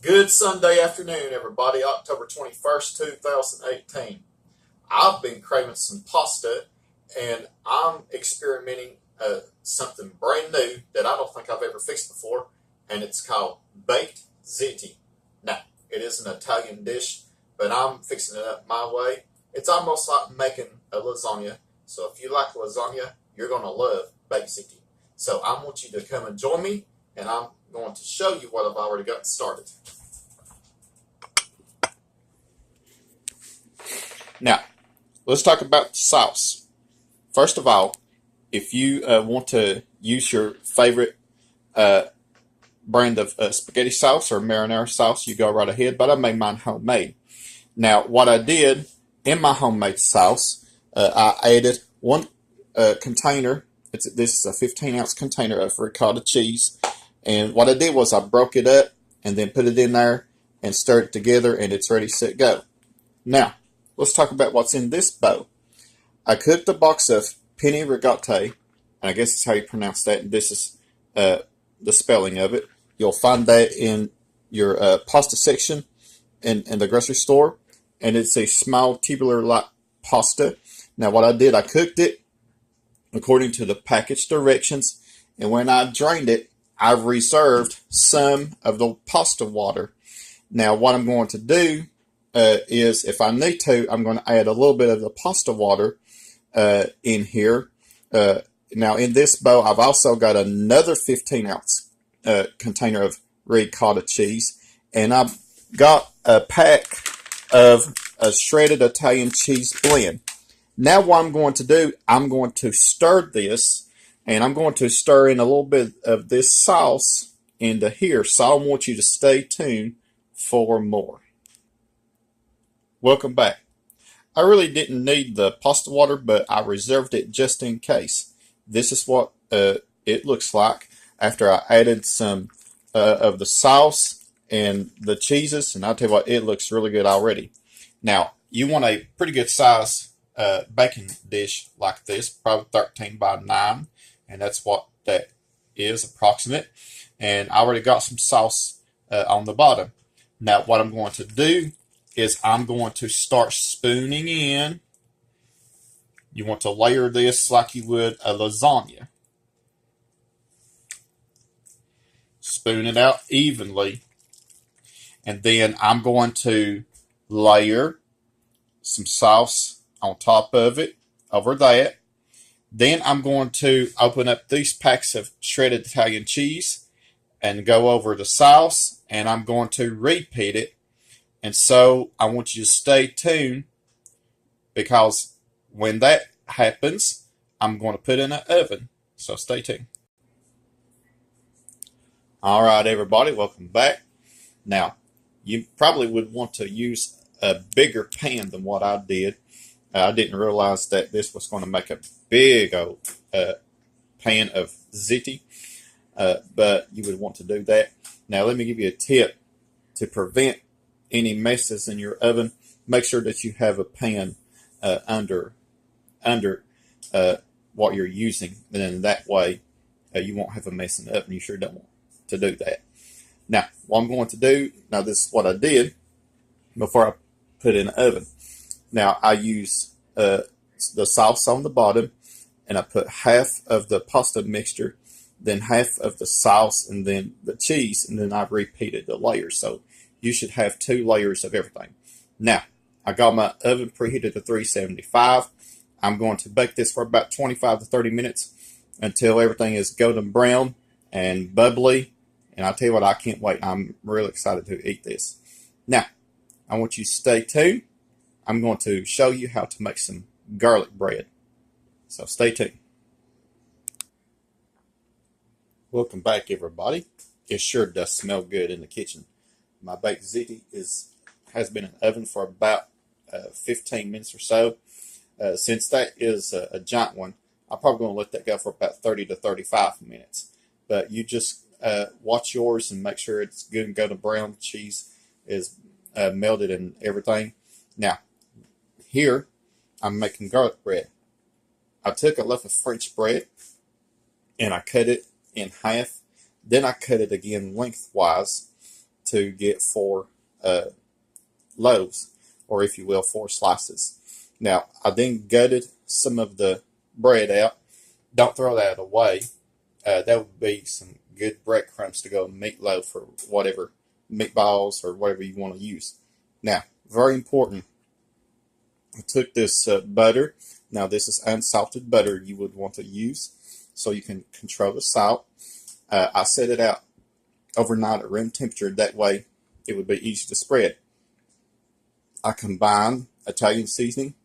Good Sunday afternoon, everybody. October 21st, 2018. I've been craving some pasta, and I'm experimenting something brand new that I don't think I've ever fixed before, and it's called baked ziti. Now, it is an Italian dish, but I'm fixing it up my way. It's almost like making a lasagna, so if you like lasagna, you're going to love baked ziti. So I want you to come and join me, and I'm going to show you what I've already got started. Now, let's talk about the sauce. First of all, if you want to use your favorite brand of spaghetti sauce or marinara sauce, you go right ahead, but I made mine homemade. Now, what I did in my homemade sauce, I added one container. This is a 15-ounce container of ricotta cheese. And what I did was I broke it up and then put it in there and stirred it together, and it's ready, set, go. Now, let's talk about what's in this bowl. I cooked a box of penne ricotta, and I guess that's how you pronounce that. And this is the spelling of it. You'll find that in your pasta section in the grocery store, and it's a small tubular-like pasta. Now, what I did, I cooked it according to the package directions, and when I drained it, I reserved some of the pasta water. Now, what I'm going to do is, if I need to, I'm going to add a little bit of the pasta water in here. Now, in this bowl, I've also got another 15-ounce container of ricotta cheese, and I've got a pack of a shredded Italian cheese blend. Now, what I'm going to do, I'm going to stir this, and I'm going to stir in a little bit of this sauce into here. So I want you to stay tuned for more. Welcome back. I really didn't need the pasta water, but I reserved it just in case. This is what it looks like after I added some of the sauce and the cheeses, and I'll tell you what, it looks really good already. Now, you want a pretty good size baking dish like this, probably 13 by 9, and that's what that is, approximate. And I already got some sauce on the bottom. Now, what I'm going to do is I'm going to start spooning in. You want to layer this like you would a lasagna. Spoon it out evenly. And then I'm going to layer some sauce on top of it, over that. Then I'm going to open up these packs of shredded Italian cheese and go over the sauce, and I'm going to repeat it. And so I want you to stay tuned, because when that happens, I'm going to put it in an oven. So stay tuned. All right, everybody, welcome back. Now, you probably would want to use a bigger pan than what I did. I didn't realize that this was going to make a big old pan of ziti, but you would want to do that. Now, let me give you a tip to prevent any messes in your oven. Make sure that you have a pan under what you're using, and then that way you won't have a mess in the oven. You sure don't want to do that. Now, what I'm going to do, now this is what I did before I put it in the oven. Now, I use the sauce on the bottom, and I put half of the pasta mixture, then half of the sauce, and then the cheese, and then I repeated the layers. So you should have 2 layers of everything. Now, I got my oven preheated to 375. I'm going to bake this for about 25 to 30 minutes until everything is golden brown and bubbly. And I'll tell you what, I can't wait. I'm really excited to eat this. Now, I want you to stay tuned. I'm going to show you how to make some garlic bread. So stay tuned. Welcome back, everybody. It sure does smell good in the kitchen. My baked ziti has been in the oven for about 15 minutes or so. Since that is a giant one, I'm probably going to let that go for about 30 to 35 minutes. But you just watch yours and make sure it's good and golden brown. The cheese is melted and everything. Now, here I'm making garlic bread. I took a loaf of French bread and I cut it in half. Then I cut it again lengthwise. to get 4 loaves, or if you will, 4 slices. Now, I then gutted some of the bread out. Don't throw that away. That would be some good breadcrumbs to go meatloaf or whatever, meatballs or whatever you want to use. Now, very important, I took this butter. Now, this is unsalted butter you would want to use so you can control the salt. I set it out overnight at room temperature. That way, it would be easy to spread. I combined Italian seasoning,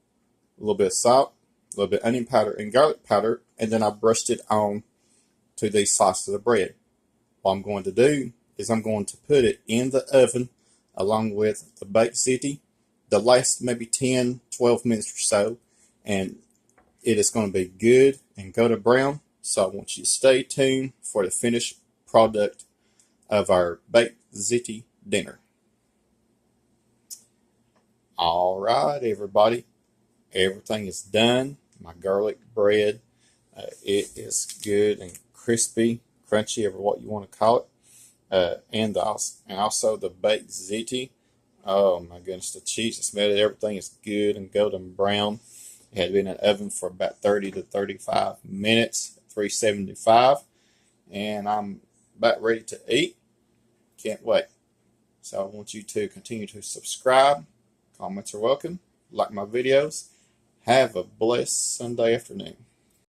a little bit of salt, a little bit of onion powder and garlic powder, and then I brushed it on to these slices of bread. What I'm going to do is I'm going to put it in the oven along with the baked ziti, the last maybe 10, 12 minutes or so, and it is going to be good and golden brown. So I want you to stay tuned for the finished product of our baked ziti dinner. All right, everybody. Everything is done. My garlic bread, it is good and crispy, crunchy, or what you want to call it. And also the baked ziti. Oh my goodness, the cheese, the smell of everything is good and golden brown. It had been in the oven for about 30 to 35 minutes, 375, and I'm about ready to eat. Can't wait. So I want you to continue to subscribe. Comments are welcome. Like my videos. Have a blessed Sunday afternoon.